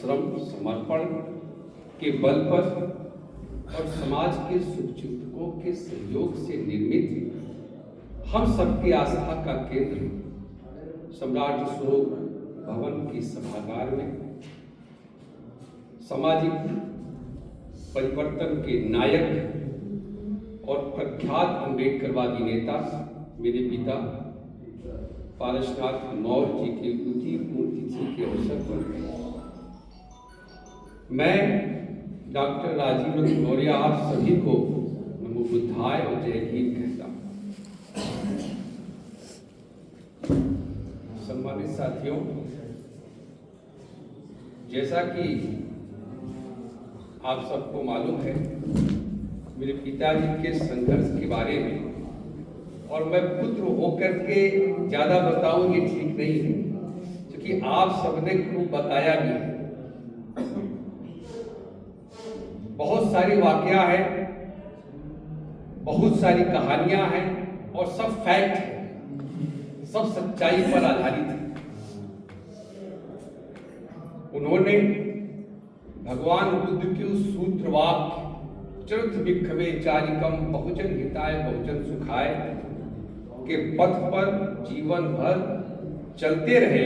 श्रम समर्पण के बल पर और समाज के शुभचिंतकों के सहयोग से निर्मित हम सबकी आस्था का केंद्र सम्राट अशोक भवन की सभागार में सामाजिक परिवर्तन के नायक और प्रख्यात अम्बेडकरवादी नेता मेरे पिता पारसनाथ मौर्य जी की उनकी पुण्यतिथि के अवसर पर मैं डॉक्टर राजीव मौर्य आप सभी को नमो बुद्धाय और जय हिंद कहता हूँ। सम्मानित साथियों, जैसा कि आप सबको मालूम है मेरे पिताजी के संघर्ष के बारे में, और मैं पुत्र होकर के ज्यादा बताऊं ये ठीक नहीं है, क्योंकि आप सबने खूब बताया भी है। बहुत सारी वाकया है, बहुत सारी कहानियां हैं और सब फैक्ट है, सब सच्चाई पर आधारित है। उन्होंने भगवान बुद्ध के उस सूत्र वाक्य चरित भिक्खवे चारिकम बहुजन हिताय बहुजन सुखाय के पथ पर जीवन भर चलते रहे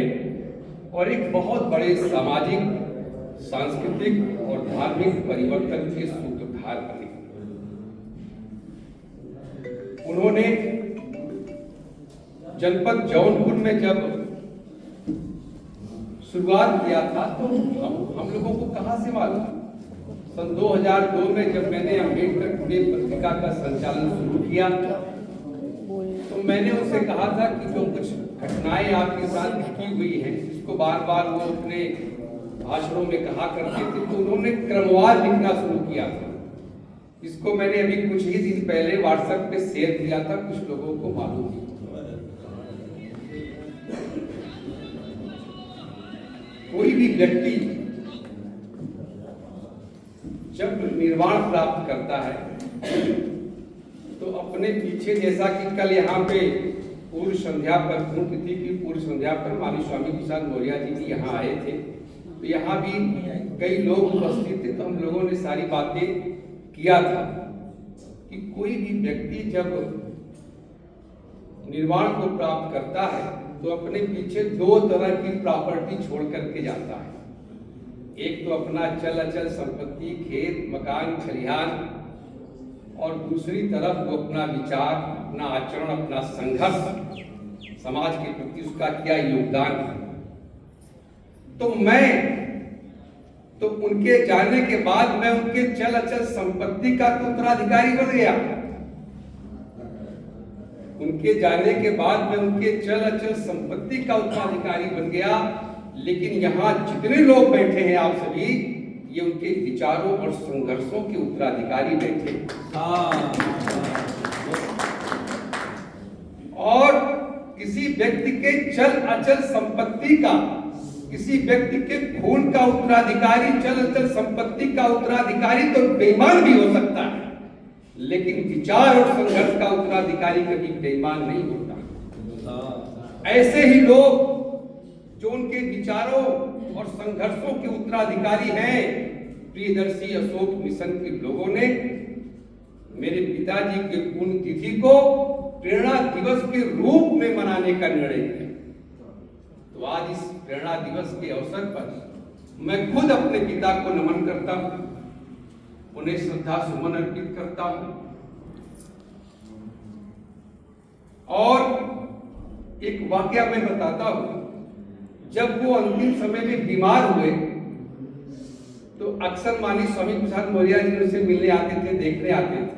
और एक बहुत बड़े सामाजिक, सांस्कृतिक और धार्मिक परिवर्तन के सूत्रधार बने। उन्होंने जनपद जौनपुर में जब शुरुआत किया था तो हम लोगों को कहां से मालूम। सन 2002 में जब मैंने अम्बेडकर टुडे पत्रिका का संचालन शुरू किया तो मैंने उनसे कहा था कि जो कुछ घटनाएं आपके साथ घटी हुई हैं, जिसको बार बार वो अपने भाषणों में कहा करते थे, तो उन्होंने क्रमवार लिखना शुरू किया था। इसको मैंने अभी कुछ ही दिन पहले व्हाट्सएप पे शेयर किया था, कुछ लोगों को मालूम नहीं। कोई भी व्यक्ति जब निर्वाण प्राप्त करता है तो अपने पीछे, जैसा कि कल यहाँ पे पूर्व संध्या पर, पुण्यतिथि की पूर्व संध्या पर माननीय स्वामी प्रसाद मौर्य जी भी यहाँ आए थे, तो यहाँ भी कई लोग उपस्थित थे। तो हम लोगों ने सारी बातें किया था कि कोई भी व्यक्ति जब निर्वाण को प्राप्त करता है तो अपने पीछे दो तरह की प्रॉपर्टी छोड़ करके जाता है। एक तो अपना चल अचल संपत्ति, खेत, मकान, खलिहान, और दूसरी तरफ वो अपना विचार, अपना आचरण, अपना संघर्ष, समाज के प्रति उसका क्या योगदान है। तो मैं तो उनके जाने के बाद मैं उनके चल अचल संपत्ति का तो उत्तराधिकारी बन गया। उनके जाने के बाद मैं उनके चल अचल संपत्ति का उत्तराधिकारी बन गया, लेकिन यहाँ जितने लोग बैठे हैं आप सभी, ये उनके विचारों और संघर्षों के उत्तराधिकारी बैठे। और किसी व्यक्ति के चल अचल संपत्ति का, किसी व्यक्ति के खून का उत्तराधिकारी, चल अचल संपत्ति का उत्तराधिकारी तो बेईमान भी हो सकता है, लेकिन विचार और संघर्ष का उत्तराधिकारी कभी बेईमान नहीं होता। ऐसे ही लोग जो उनके विचारों और संघर्षों के उत्तराधिकारी हैं, प्रियदर्शी अशोक मिशन के लोगों ने मेरे पिताजी के पुण्यतिथि को प्रेरणा दिवस के रूप में मनाने का निर्णय किया। तो आज इस प्रेरणा दिवस के अवसर पर मैं खुद अपने पिता को नमन करता हूं, उन्हें श्रद्धा सुमन अर्पित करता हूं। और एक वाकया मैं बताता हूं। जब वो अंतिम समय में बीमार हुए तो अक्सर माननीय स्वामी प्रसाद मौर्य जी उनसे मिलने आते थे, देखने आते थे।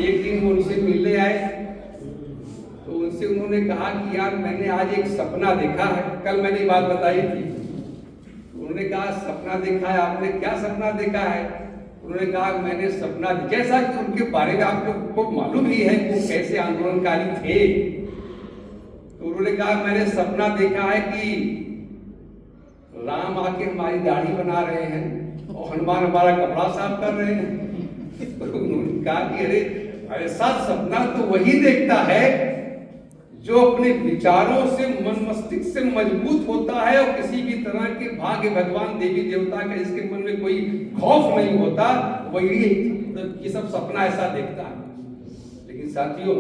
एक दिन वो उनसे मिलने आए तो उनसे उन्होंने कहा कि यार मैंने आज एक सपना देखा है। कल मैंने ये बात बताई थी। उन्होंने कहा सपना देखा है आपने, क्या सपना देखा है? उन्होंने कहा मैंने सपना, जैसा कि उनके बारे में आपको मालूम ही है कि वो कैसे आंदोलनकारी थे। तो उन्होंने कहा मैंने सपना देखा है कि राम आके हमारी दाढ़ी बना रहे हैं और हनुमान हमारा कपड़ा साफ कर रहे हैं। तो उन्होंने कहा कि अरे ऐसा सपना तो वही देखता है जो अपने विचारों से मन मस्तिष्क से मजबूत होता है और किसी भी तरह के भाग्य भगवान देवी देवता का इसके मन में कोई खौफ नहीं होता, वही ये सब सपना ऐसा देखता है। लेकिन साथियों,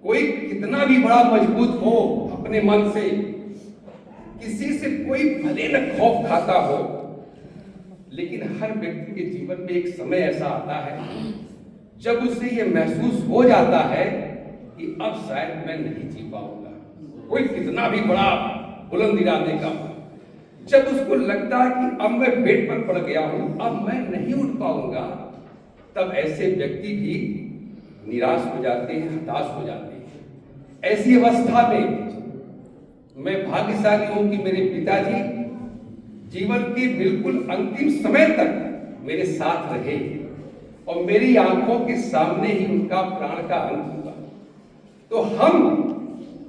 कोई कितना भी बड़ा मजबूत हो अपने मन से, किसी से कोई भले न खौफ खाता हो, लेकिन हर व्यक्ति के जीवन में एक समय ऐसा आता है जब उसे ये महसूस हो जाता है कि अब शायद मैं नहीं जी पाऊंगा। कोई कितना भी बड़ा बुलंद इरादे का, जब उसको लगता है कि अब मैं बेड पर पड़ गया हूं, अब मैं नहीं उठ पाऊंगा, तब ऐसे व्यक्ति भी निराश हो जाते हैं, हताश हो जाते हैं। ऐसी अवस्था में मैं भाग्यशाली हूं कि मेरे पिताजी जीवन के बिल्कुल अंतिम समय तक मेरे साथ रहे और मेरी आंखों के सामने ही उनका प्राण का अंत हुआ। तो हम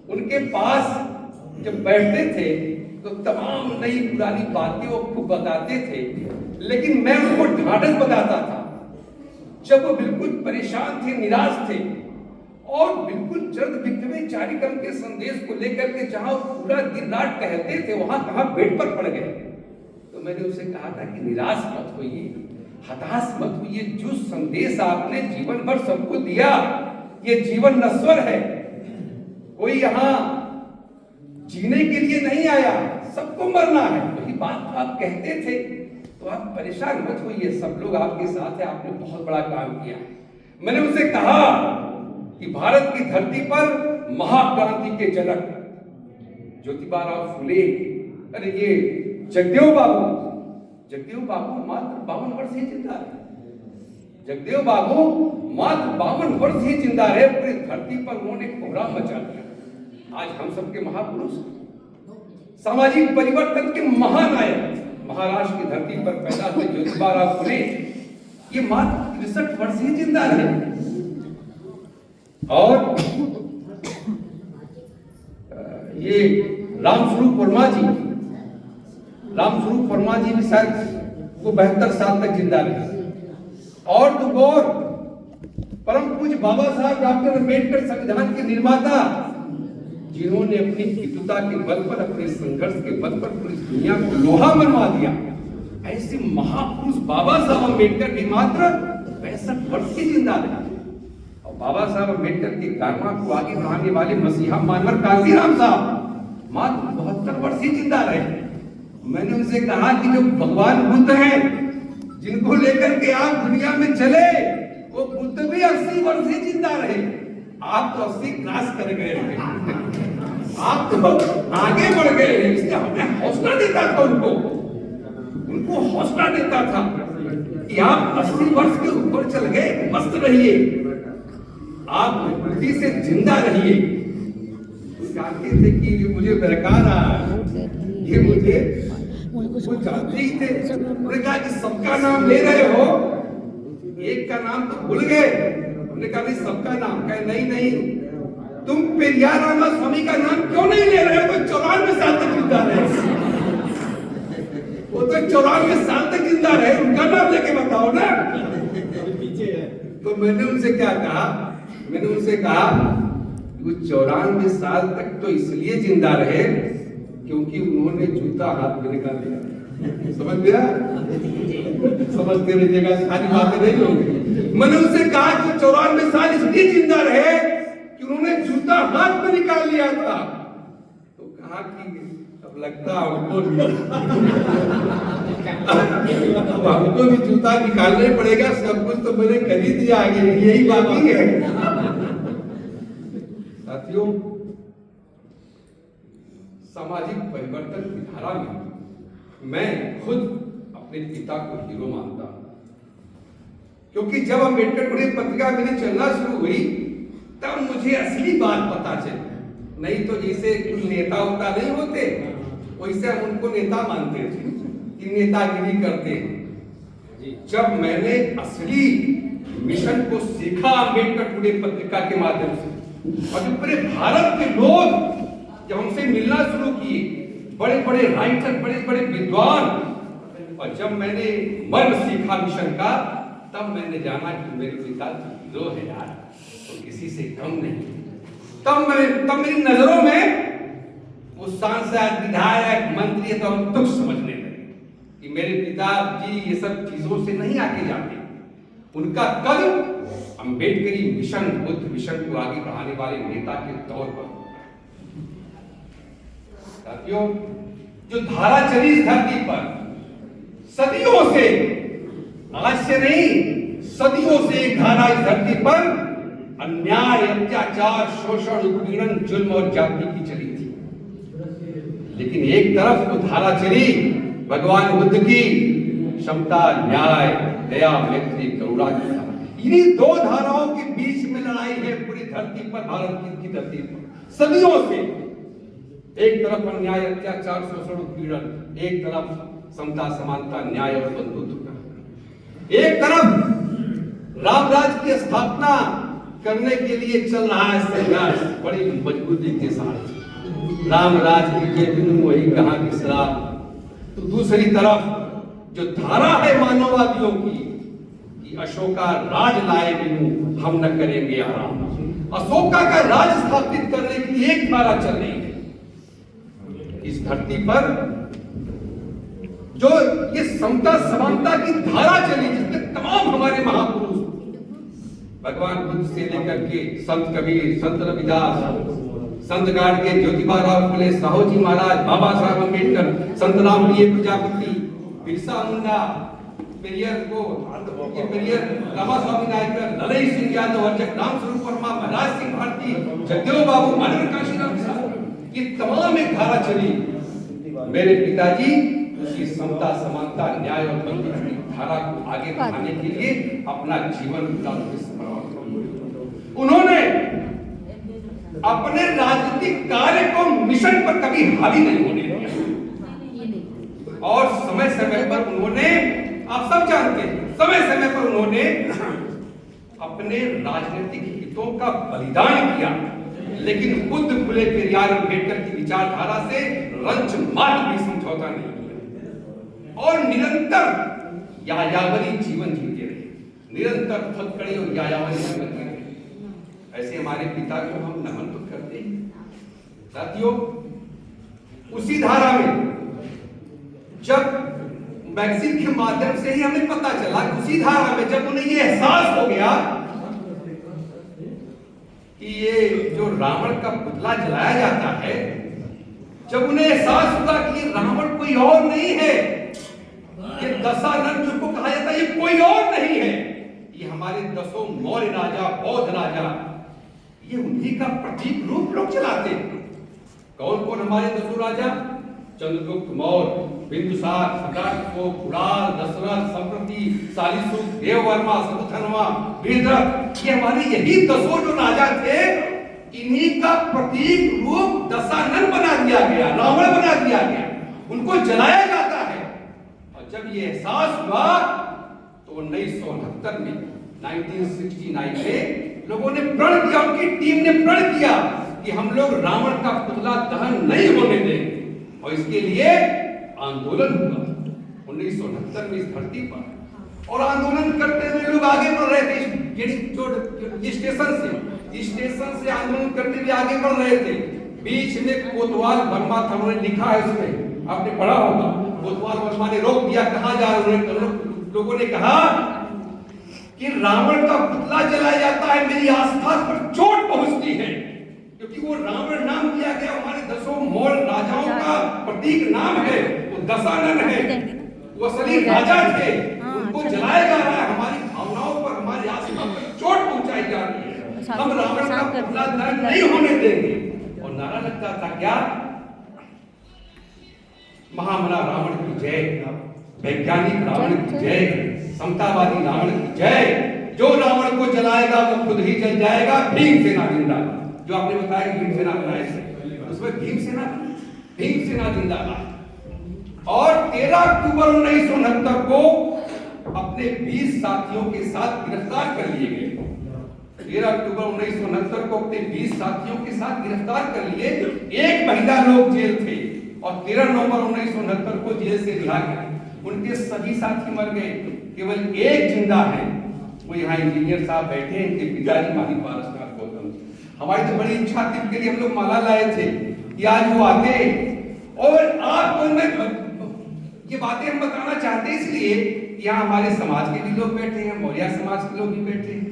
उनके पास जब बैठते थे तो तमाम नई पुरानी बातें वो खूब बताते थे, लेकिन मैं उनको ढांढस बताता था। जब वो बिल्कुल परेशान थे, निराश थे और बिल्कुल जल्द बिखरे चारिकम के संदेश को लेकर के जहां पूरा दिन रात टहलते थे, वहां कहां बेड पर पड़ गए। तो मैंने उसे कहा था कि निराश मत होइए, हताश मत होइए। जो संदेश आपने जीवन भर सबको दिया, ये जीवन नश्वर है, कोई यहां जीने के लिए नहीं आया, सबको मरना है। वही बात आप कहते थे, तो आप परेशान मत होइए, सब लोग आपके साथ है, आपने बहुत बड़ा काम किया है। मैंने उनसे कहा कि भारत की धरती पर महाक्रांति के जनक ज्योतिबा राव फुले, अरे ये जगदेव बाबू मात्र 52 वर्ष ही जिंदा रहे। जगदेव बाबू मात्र 52 वर्ष ही जिंदा रहे, पूरी धरती पर उन्होंने कोहराम मचा दिया। आज हम सबके महापुरुष, सामाजिक परिवर्तन के महानायक, महाराष्ट्र की धरती पर पैदा हुए ज्योतिबा राव फुले, ये मात्र 63 वर्ष ही जिंदा रहे। और ये रामस्वरूप वर्मा जी भी शायद वो 72 साल तक जिंदा रहे। और तो और परम पूज्य बाबा साहब डॉक्टर अम्बेडकर संविधान के निर्माता, जिन्होंने अपनी पितुता के बल पर, अपने संघर्ष के बल पर पूरी दुनिया को लोहा मनवा दिया, ऐसे महापुरुष बाबा साहब अम्बेडकर भी मात्र 65 वर्ष के जिंदा रहे। और बाबा साहब अम्बेडकर की गारमा को आगे बढ़ाने वाले मसीहा मानवर कांसीराम साहब मात्र 72 वर्ष ही जिंदा रहे। मैंने उनसे कहा कि जो भगवान बुद्ध हैं, जिनको लेकर के आप दुनिया में चले, वो बुद्ध भी 80 वर्ष ही जिंदा रहे। आप तो 80 क्रॉस कर गए, आप तो आगे बढ़ गए। इसलिए हमें हौसला देता था, उनको हौसला देता था कि आप 80 वर्ष के ऊपर चल गए, मस्त रहिए, आप बुद्धि से जिंदा रहिए। जानते थे कि ये मुझे बहका रहा है, ये मुझे वो जानते ही थे। उन्होंने कहा कि सबका नाम ले रहे हो, एक का नाम तो भूल गए। उन्होंने कहा सबका नाम, कहे नहीं, तुम पेरियार रामा स्वामी का नाम क्यों नहीं ले रहे हो? तो 94 साल तक जिंदा रहे, वो तो 94 साल तक जिंदा रहे, उनका नाम लेके बताओ ना। तो मैंने उनसे क्या कहा, मैंने उनसे कहा वो 94 साल तक तो इसलिए जिंदा रहे क्योंकि उन्होंने जूता हाथ में निकाल लिया। समझ गया? समझते रहिएगा, सारी बातें नहीं होंगी। मैंने उनसे कहा कि 94 साल इसलिए जिंदा रहे कि उन्होंने जूता हाथ में निकाल लिया था। तो कहा कि अब लगता है हमको भी जूता निकालना पड़ेगा, सब कुछ तो मैंने कर ही दिया, आगे यही बाकी है। साथियों, सामाजिक परिवर्तन की धारा में मैं खुद अपने पिता को हीरो मानता हूं, क्योंकि जब अम्बेडकर पूरी पत्रिका मेरी चलना शुरू हुई तब मुझे असली बात पता चली। नहीं तो जैसे कुछ नेता उता नहीं होते, वैसे हम उनको नेता मानते थे कि नेतागिरी करते हैं। जब मैंने असली मिशन को सीखा अम्बेडकर पूरी पत्रिका के माध्यम से, और जब पूरे भारत के लोग जब हमसे मिलना शुरू किए, बड़े बड़े राइटर, बड़े बड़े विद्वान, और जब मैंने मर्म सीखा मिशन का, तब मैंने जाना कि मेरे पिता हीरो है यार, तो किसी से कम नहीं। तब मेरी नजरों में वो सांसद, विधायक, मंत्री तो हम तुच्छ समझने लगे कि मेरे पिताजी ये सब चीजों से नहीं आगे जाते। उनका कद अम्बेडकरी मिशन, बुद्ध मिशन को आगे बढ़ाने वाले नेता के तौर पर। साथियों, जो धारा चली इस धरती पर सदियों से, आज से नहीं, सदियों से एक धारा इस धरती पर अन्याय, अत्याचार, शोषण, उत्पीड़न, जुल्म और जाति की चली थी। लेकिन एक तरफ वो धारा चली भगवान बुद्ध की क्षमता, न्याय, दया, मैत्री, करुणा की धारा। इन्हीं दो धाराओं के बीच में लड़ाई है पूरी धरती पर, भारत की धरती पर सदियों से। एक तरफ अन्याय, अत्याचार, शोषण, उत्पीड़न, एक तरफ समता, समानता, न्याय और बंधुत्व का। एक तरफ रामराज की स्थापना करने के लिए चल रहा है संघर्ष बड़ी मजबूती के साथ। राम राज की बिनु वही कहां की शराब। तो दूसरी तरफ जो धारा है मानववादियों की कि अशोका राज लाए बिनु हम न करेंगे आराम। अशोका का राज स्थापित करने की एक धारा चल रही है इस धरती पर। जो ये समता समानता की धारा चली, जिसमें तमाम हमारे महापुरुष भगवान बुद्ध से लेकर के संत कबीर, संत रविदास, संत गाडगे, ज्योतिबा फुले, साहू जी महाराज, बाबा साहब अम्बेडकर, संत रामप्रिय प्रजापति, बिरसा मुंडा, पेरियर रामास्वामी नायकर, ललई सिंह यादव, राम स्वरूप वर्मा, महाराज सिंह भारती, जगदेव बाबू, मानव काशीराम साहब, ये तमाम एक धारा चली। मेरे पिताजी उसी समता, समानता, न्याय और बंधुत्व की धारा को आगे बढ़ाने के लिए अपना जीवन उन्होंने अपने राजनीतिक कार्य को मिशन पर कभी हावी नहीं होने दिया। और समय समय पर उन्होंने, आप सब जानते हैं, समय समय पर उन्होंने अपने राजनीतिक हितों का बलिदान किया। लेकिन बुद्ध, फुले, पेरियार, अम्बेडकर की विचारधारा से रंच मात्र भी समझौता नहीं किया और निरंतर यायावरी जीवन जीते रहे, निरंतर फटकड़े और यायावरी जीवन जीते रहे। ऐसे हमारे पिता को हम नमन तो करते हैं। साथियों, उसी धारा में जब मैगजीन के माध्यम से ही हमें पता चला, उसी धारा में जब उन्हें ये एहसास हो गया कि ये जो रावण का पुतला जलाया जाता है, जब उन्हें एहसास हुआ कि ये रावण कोई और नहीं है, ये दशानन जिनको कहा जाता है, ये कोई और नहीं है, ये हमारे दसों मौर्य राजा, बौद्ध राजा, ये उन्हीं का प्रतीक रूप लोग चलाते हैं। कौन कौन हमारे दसों राजा? चंद्रगुप्त मौर्य, बिंदुसार, सदाशिव, कुणाल, दशरथ, संप्रति, सालिसुख, देववर्मा, शतधन्वा, वीरद्रथ, ये हमारे यही दसों जो राजा थे, इन्हीं का प्रतीक रूप दशानन बना दिया गया, रावण बना दिया गया, उनको जलाया जाता है। और जब ये एहसास हुआ तो 1969 में 1969 में लोगों ने प्रण किया, उनकी टीम ने प्रण किया कि हम लोग रावण का पुतला दहन नहीं होने देंगे। और इसके लिए आंदोलन हुआ 1969 में इस धरती पर। और आंदोलन करते हुए लोग आगे बढ़ रहे थे, जो स्टेशन से आंदोलन करते हुए आगे बढ़ रहे थे। बीच में कोतवाल वर्मा था, उन्होंने लिखा है उसमें, आपने पढ़ा होगा। कोतवाल वर्मा ने रोक दिया, कहां जा रहे हैं? लोगों ने कहा कि रावण का पुतला जलाया जाता है, मेरी आस्था पर चोट पहुंचती है, क्योंकि वो रावण नाम दिया गया, हमारे दसों मौर्य राजाओं का प्रतीक नाम है, वो दशानन है, वो असली राजा थे, उनको जलाया जा रहा है, हमारी भावनाओं पर, हमारी आस्था पर चोट पहुंचाई जा रही है, हम रावण का पुतला दहन नहीं होने देंगे। और नारा लगता था क्या? महामना रावण की जय, वैज्ञानिक रावण की जय, समतावादी रावण की जय, जो रावण को जलाएगा वो खुद ही जल जाएगा, भीमसेना जिंदाबाद। जो आपने बताया भीमसेना बनाए थे, उसमें भीमसेना जिंदाबाद। और 13 अक्टूबर 1969 को अपने 20 साथियों के साथ गिरफ्तार कर लिए गए। 13 अक्टूबर 1969 को अपने 20 साथियों के साथ गिरफ्तार कर लिए। एक महिला लोग जेल थे और 13 नवंबर 1969 को जेल से रिहा किया। उनके सभी साथी मर गए, केवल एक जिंदा है, वो यहाँ इंजीनियर साहब बैठे हैं, इनके पिताजी मानी पारसनाथ गौतम। हमारी तो बड़ी इच्छा थी, उनके लिए हम लोग माला लाए थे कि आज वो आते। और आपको मैं ये बातें हम बताना चाहते हैं इसलिए यहाँ हमारे समाज के भी लोग बैठे हैं, मौर्य समाज के लोग भी बैठे हैं।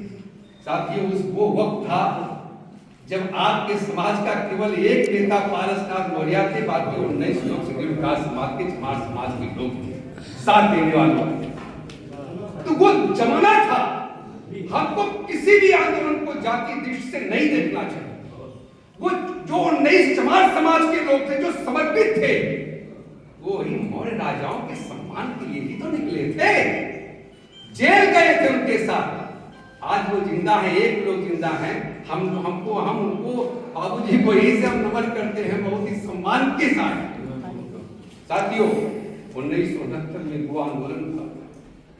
साथियों, उस वो वक्त था जब आपके समाज का केवल एक नेता पारसनाथ मौर्य थे, बाकी 19 लोग शेड्यूल कास्ट समाज के, चमार समाज के लोग साथ देने वाले। तो वो जमाना था, हमको किसी भी आंदोलन को जाति दृष्टि से नहीं देखना चाहिए। वो जो 19 चमार समाज के लोग थे जो समर्पित थे, वो ही मौर्य राजाओं के सम्मान के लिए ही तो निकले थे, जेल गए थे उनके साथ। आज वो जिंदा है, एक लोग जिंदा हैं, हम उनको बाबूजी को यही से हम नमन करते हैं बहुत ही सम्मान के साथ। साथियों, 1969 में वो आंदोलन था,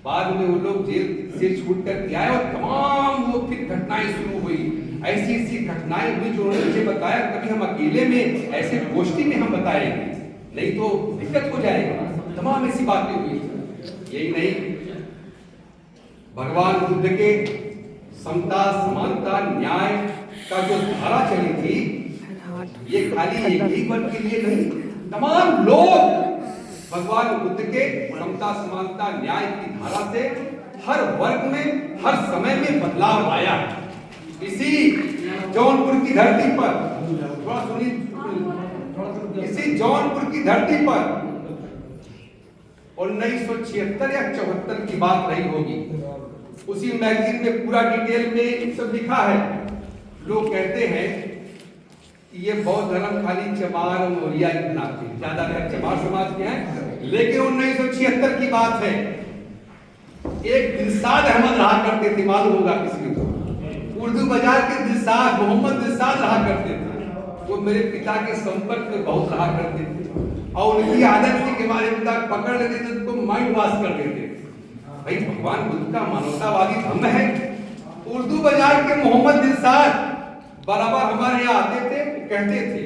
बाद में वो लोग जेल से छूट कर आए और तमाम वो फिर घटनाएं शुरू हुई। ऐसी घटनाएं हुई जो उन्होंने मुझे बताया, कभी हम अकेले में ऐसे गोष्ठी में हम बताएंगे, नहीं तो दिक्कत हो जाएगा। तमाम ऐसी बातें हुई। यही नहीं, भगवान बुद्ध के समता, समानता, न्याय का जो धारा चली थी, ये खाली एक ही वर्ग के लिए नहीं, तमाम लोग भगवान बुद्ध के समता, समानता, न्याय की धारा से हर वर्ग में, हर समय में बदलाव आया। इसी जौनपुर की धरती पर, थोड़ा सुनिए, इसी जौनपुर की धरती पर 1976 या 74 की बात रही होगी। उसी मैगजीन में पूरा डिटेल में सब लिखा है। लोग कहते हैं कि ये बौद्ध धर्म खाली चमार और मौर्य ही बनाते हैं, ज्यादातर चमार समाज के हैं। लेकिन 1976 की बात है, एक दिलशाद अहमद रहा करते थे, मालूम होगा किसी को, उर्दू बाजार के दिलशाद, मोहम्मद दिलशाद रहा करते थे। वो मेरे पिता के संपर्क में बहुत रहा करते थे और उनकी आदत थी कि हमारे पिता पकड़ लेते थे तो माइंड वॉश कर देते थे। भाई, भगवान बुद्ध का मानवतावादी धर्म है। उर्दू बाजार के मोहम्मद दिलशाद बराबर हमारे यहाँ आते थे, कहते थे,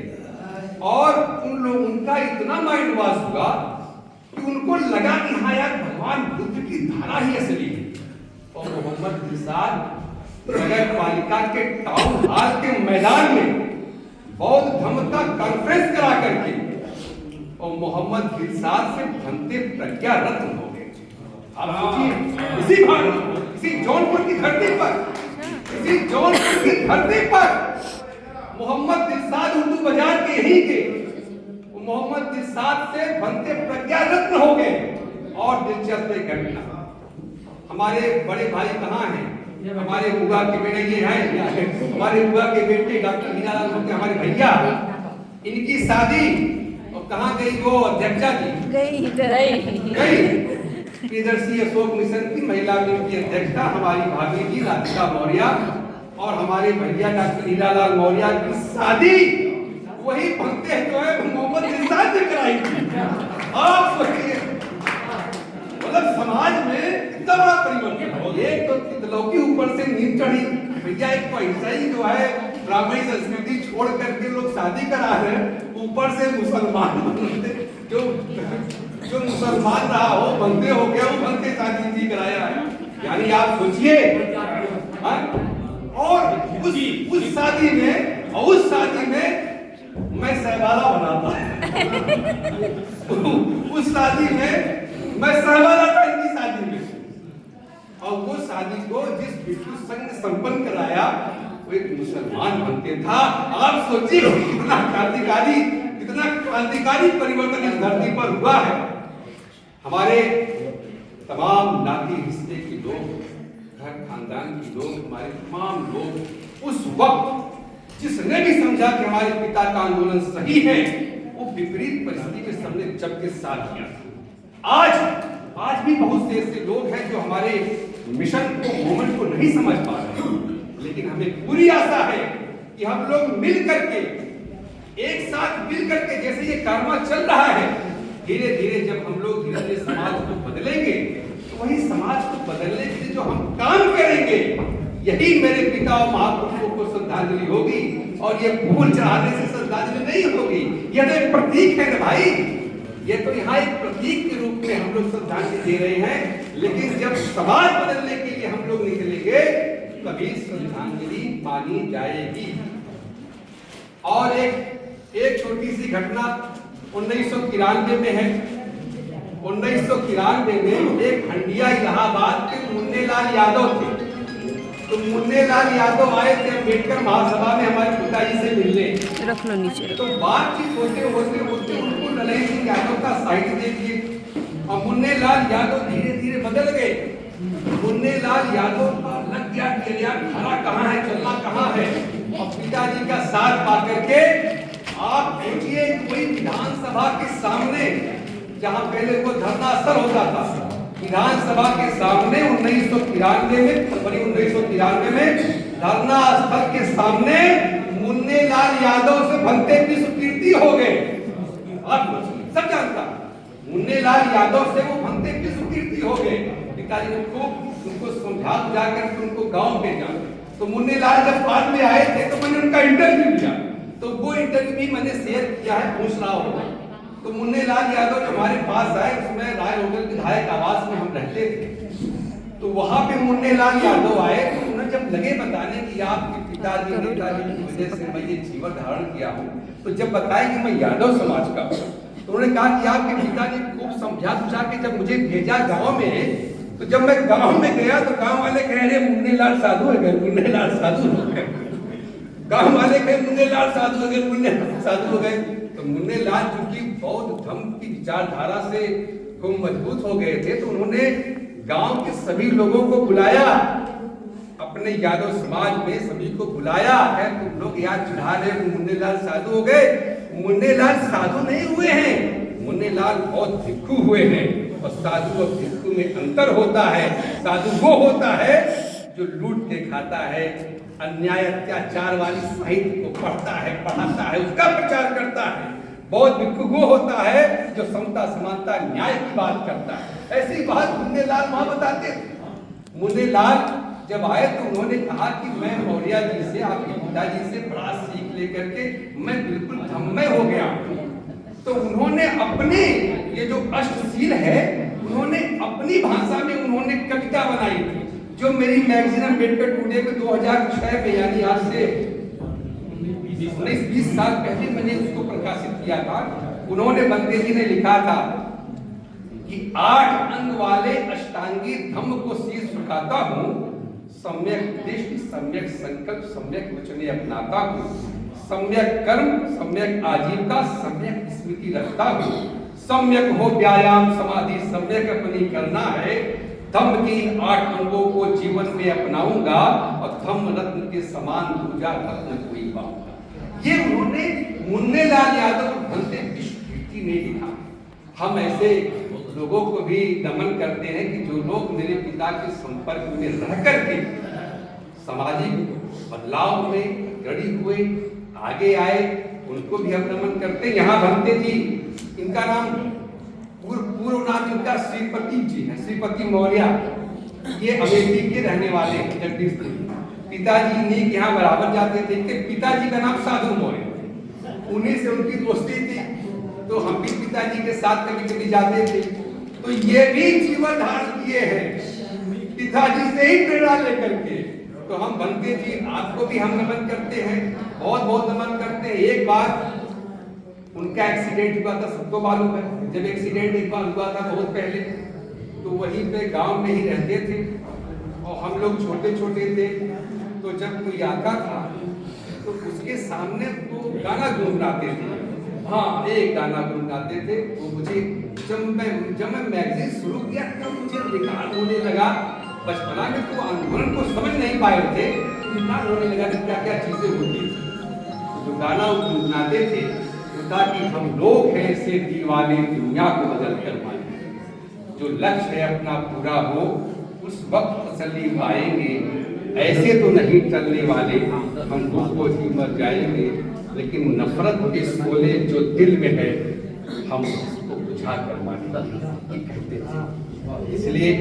और उनका इतना माइंड वॉश हुआ कि उनको लगा कि हाँ यार, भगवान बुद्ध की धारा ही असली है। और मोहम्मद दिलशाद नगर पालिका के टाउन हॉल के मैदान में बौद्ध धर्म का कॉन्फ्रेंस करा करके और मोहम्मद दिलशाद से भंते प्रज्ञा रत्न हो गए। आप सोचिए, इसी जौनपुर की धरती पर, इसी जौनपुर की धरती पर मोहम्मद दिलशाद उर्दू बाजार के ही के मोहम्मद दिलशाद से भंते प्रज्ञा रत्न हो गए। और दिलचस्प घटना, हमारे बड़े भाई कहाँ हैं? हमारे बुआ के बेटे ये हैं, हमारे बुआ के बेटे डॉक्टर हीरालाल होते हमारे भैया, इनकी शादी और कहाँ गई वो अध्यक्षा जी? गई प्रियदर्शी अशोक मिशन की महिला विंग की अध्यक्षता हमारी भाभी जी राधिका मौर्य और हमारे भैया डॉक्टर हीरालाल मौर्य की शादी वही भंते जो है मोहम्मद दिलशाद ने कराई थी। आप सोचिए, मतलब समाज में कितना बड़ा परिवर्तन हो। एक तो तितलौकी ऊपर से नींद चढ़ी, भैया एक पैसा ही जो है ब्राह्मणी संस्कृति छोड़ करके लोग शादी करा रहे हैं, ऊपर से मुसलमान जो मुसलमान रहा हो, बंदे हो गया, वो बंदे शादी कराया है। यानी आप सोचिए, और उस शादी में मैं सहवाला बनाता उस शादी में मैं सहवाला था इनकी शादी में। और वो शादी को जिस विष्णु संघ ने संपन्न कराया वो एक मुसलमान बनते था। आप सोचिए कितना क्रांतिकारी परिवर्तन इस धरती पर हुआ है। हमारे तमाम नाती रिश्ते के लोग, घर खानदान के लोग, हमारे तमाम लोग उस वक्त जिसने भी समझा कि हमारे पिता का आंदोलन सही है, वो विपरीत परिस्थिति में सबने जब के साथ किया। आज भी बहुत से ऐसे लोग हैं जो हमारे मिशन को, मूवमेंट को नहीं समझ पा रहे, लेकिन हमें पूरी आशा है कि हम लोग मिल करके, एक साथ मिल करके, जैसे ये कारवां चल रहा है, धीरे धीरे जब हम लोग धीरे धीरे समाज को बदलेंगे, तो वही समाज को बदलने के लिए जो हम काम करेंगे, यही मेरे पिता और महापुरुषों को श्रद्धांजलि होगी। और ये फूल चढ़ाने से श्रद्धांजलि नहीं होगी, यह तो एक प्रतीक है ना भाई। ये तो यहाँ एक प्रतीक के रूप में हम लोग श्रद्धांजलि दे रहे हैं, लेकिन जब समाज बदलने के लिए हम लोग निकलेंगे, तभी श्रद्धांजलि मानी जाएगी। और एक छोटी सी घटना 1993 में है। 1993 में एक हंडिया इलाहाबाद के मुन्नेलाल यादव थे। तो मुन्नेलाल यादव आए थे अम्बेडकर महासभा में हमारे पिताजी से मिलने। रख लो नीचे। तो बातचीत होते होते होते उनको ललन सिंह यादव का साहित्य देखिए और मुन्नेलाल यादव धीरे धीरे बदल गए। मुन्नेलाल यादव का लग गया कि यार खड़ा कहाँ है, चलना कहाँ है। और पिताजी का साथ पा करके आप देखिए कोई विधानसभा के सामने, जहाँ पहले वो धरना स्थल होता था, विधानसभा के सामने 1993 में, फरवरी 1993 में धरना स्थल के सामने मुन्नेलाल यादव से भंते की सुकीर्ति हो गए। सब जानता मुन्नेलाल यादव से वो भंते की सुकीर्ति हो गए। पिताजी ने खूब उनको समझा जाकर उनको गांव भेजा। तो मुन्नेलाल जब बाद में आए थे तो मैंने उनका इंटरव्यू लिया। तो वो इंटरव्यू भी मैंने शेयर किया है, पूछ रहा हूँ। तो मुन्नेलाल यादव हमारे पास आए, उसमें राय होटल विधायक आवास में हम रहते थे। तो वहां पे मुन्नेलाल यादव आए तो उन्हें जब लगे बताने कि आपके पिताजी की वजह से मैं ये जीवन धारण किया हूँ, तो जब बताया कि मैं यादव समाज का हूँ, तो उन्होंने कहा कि आपके पिताजी खूब समझा बुझा के जब मुझे भेजा गाँव में, तो जब मैं गांव में गया तो गांव वाले कह रहे मुन्नेलाल साधु हो गए, मुन्नेलाल साधु हो गए। गांव वाले कहे मुन्नेलाल साधु हो गए, मुन्नेलाल साधु हो गए। तो मुन्नेलाल चूंकि बौद्ध धर्म की विचारधारा से खूब मजबूत हो गए थे, तो उन्होंने गांव के सभी लोगों को बुलाया, अपने यादव समाज में सभी को बुलाया है। तुम लोग याद चढ़ा रहे मुन्नेलाल साधु हो गए। मुन्नेलाल साधु नहीं हुए हैं, मुन्नेलाल बहुत भिक्षु हुए हैं। और साधु और भिक्षु में अंतर होता है। साधु वो होता है जो लूट के खाता है, अन्याय अत्याचार वाली साहित्य को पढ़ता है, पढ़ाता है, उसका प्रचार करता है। बौद्ध भिक्षु वो होता है जो समता समानता न्याय की बात करता है। ऐसी बात मुन्नेलाल वहां बताते थे। मुन्नेलाल जब आए तो उन्होंने कहा कि मैं मौर्य जी से, आपके पिताजी से बड़ा सीख लेकर के मैं बिल्कुल धम्मय हो गया। तो उन्होंने अपने ये जो अष्टशील है, उन्होंने अपनी भाषा में उन्होंने कविता बनाई थी, जो मेरी मैगजीन अम्बेडकर टुडे में 2006 में, यानी आज से 19-20 साल पहले मैंने उसको प्रकाशित किया था। उन्होंने, बंदे जी ने लिखा था कि 8 अंग वाले अष्टांगी धम्म को शीर्ष झुकाता हूँ, सम्यक दृष्टि, सम्यक संकल्प, सम्यक वचने अपनाता हूँ, सम्यक कर्म, सम्यक आजीविका, सम्यक स्मृति रखता हूँ, सम्यक हो व्यायाम समाधि सम्यक अपनी करना है। धम्म की 8 अंगों को जीवन में अपनाऊंगा और धम्म रत्न के समान दूजा रत्न कोई पाऊंगा। ये उन्होंने मुन्नेलाल यादव भंते की स्मृति में लिखा। हम ऐसे लोगों को भी नमन करते हैं कि जो लोग मेरे पिता के संपर्क में रह करके सामाजिक बदलाव में जड़ी हुए आगे आए, उनको भी हम नमन करते हैं। यहाँ भंते जी, इनका नाम पूर्व नाम इनका श्रीपति जी है, श्रीपति मौर्य। ये अमेठी के रहने वाले हैं, जगदीशपुर। पिताजी इन्हीं के यहाँ बराबर जाते थे। इनके पिताजी का नाम साधु मौर्य, उन्हीं से उनकी दोस्ती थी। तो हम भी पिताजी के साथ कभी कभी जाते थे। तो ये भी जीवन धारण किए हैं पिताजी से ही प्रेरणा लेकर के। तो हम भंते जी, आपको भी हम नमन करते हैं, बहुत बहुत नमन करते हैं। एक बार उनका एक्सीडेंट हुआ था, सबको मालूम है। जब एक्सीडेंट एक बार हुआ था बहुत पहले, तो वहीं पे गांव में ही रहते थे और हम लोग छोटे छोटे थे। तो जब कोई आता था तो उसके सामने वो गाना गुनगुनाते थे। हाँ, एक गाना गुनगुनाते थे। वो मुझे जब मैं मैगजीन शुरू किया तब मुझे रिकॉर्ड होने लगा। बचपना में तो आंदोलन को समझ नहीं पाए थे, रिकॉर्ड होने लगा कि क्या क्या चीजें होती थी। जो गाना वो गुनगुनाते थे ताकि हम लोग हैं ऐसे दीवाने दुनिया को बदल कर पाएंगे। जो लक्ष्य है अपना पूरा हो, उस वक्त तसल्ली पाएंगे। ऐसे तो नहीं चलने वाले, हम उसको ही मर जाएंगे। लेकिन नफरत के शोले जो दिल में है, हम उसको बुझा कर मारेंगे, कहते थे। इसलिए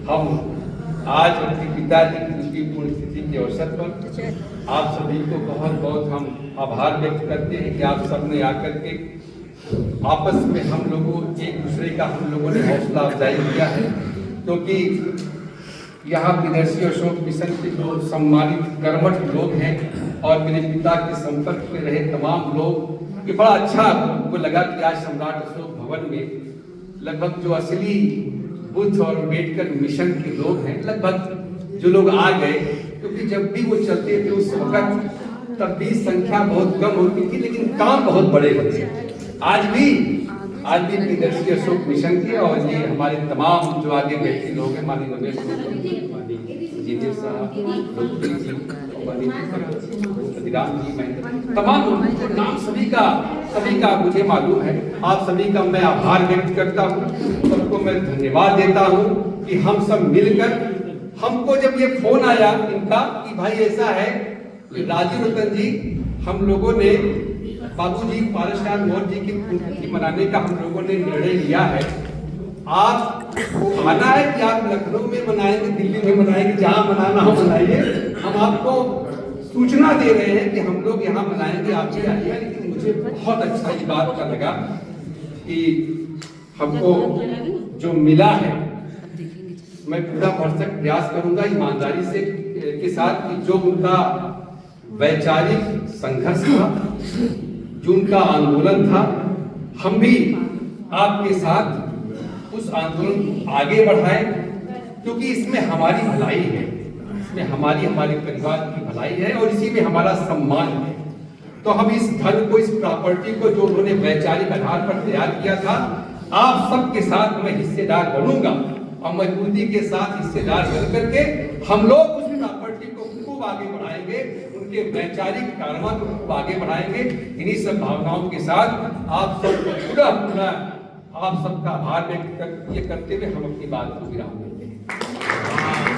हम आज अपने पिताजी की उनकी पुण्यतिथि के अवसर पर आप सभी को बहुत बहुत हम आभार व्यक्त करते हैं कि आप सब ने आकर के आपस में हम लोगों एक दूसरे का हम लोगों ने हौसला अफजाई किया है। क्योंकि यहाँ विदर्शी अशोक मिशन के जो सम्मानित कर्मठ लोग हैं, और मेरे पिता के संपर्क में रहे तमाम लोग, ये बड़ा अच्छा हमको लगा कि आज सम्राट अशोक भवन में लगभग जो असली बुद्ध और अम्बेडकर मिशन के लोग हैं, लगभग जो लोग आ गए, क्योंकि जब भी वो चलते थे उस वक्त तब भी संख्या बहुत कम होती थी, लेकिन काम बहुत बड़े होते। आज भी प्रियदर्शी अशोक मिशन के और ये हमारे तमाम जो आगे बैठे लोग हैं, माननीय रमेश इंजीनियर साहब, तमाम नाम सभी का मुझे मालूम है। आप सभी का मैं आभार व्यक्त करता हूँ, सबको मैं धन्यवाद देता हूँ कि हम सब मिलकर, हमको जब ये फोन आया इनका कि भाई ऐसा है कि राजीव रतन जी, हम लोगों ने बाबूजी पारसनाथ मोर जी की पुण्यतिथि मनाने का हम लोगों ने निर्णय लिया है, आपको आना है कि आप लखनऊ में मनाएंगे, दिल्ली में मनाएंगे, जहां मनाना हो मनाइए, हम आपको सूचना दे रहे हैं कि हम लोग यहाँ मनाएंगे, आप भी आइए। लेकिन मुझे बहुत अच्छा इस बात का लगा कि हमको जो मिला है, मैं पूरा भरसक प्रयास करूंगा ईमानदारी से के साथ कि जो उनका वैचारिक संघर्ष था, जो उनका आंदोलन था, हम भी आपके साथ उस आंदोलन को आगे बढ़ाएं, क्योंकि इसमें हमारी भलाई है, इसमें हमारे परिवार की भलाई है और इसी में हमारा सम्मान है। तो हम इस धन को, इस प्रॉपर्टी को जो उन्होंने वैचारिक आधार पर तैयार किया था, आप सबके साथ मैं हिस्सेदार बनूंगा और मजबूती के साथ हिस्सेदार बन करके हम लोग उस प्रॉपर्टी को खूब आगे बढ़ाएंगे, उनके वैचारिक कारनामा को खूब आगे बढ़ाएंगे। इन्हीं सब भावनाओं के साथ आप सबको पूरा आप सबका आभार व्यक्त करते हुए हम अपनी बात को विराम देते हैं।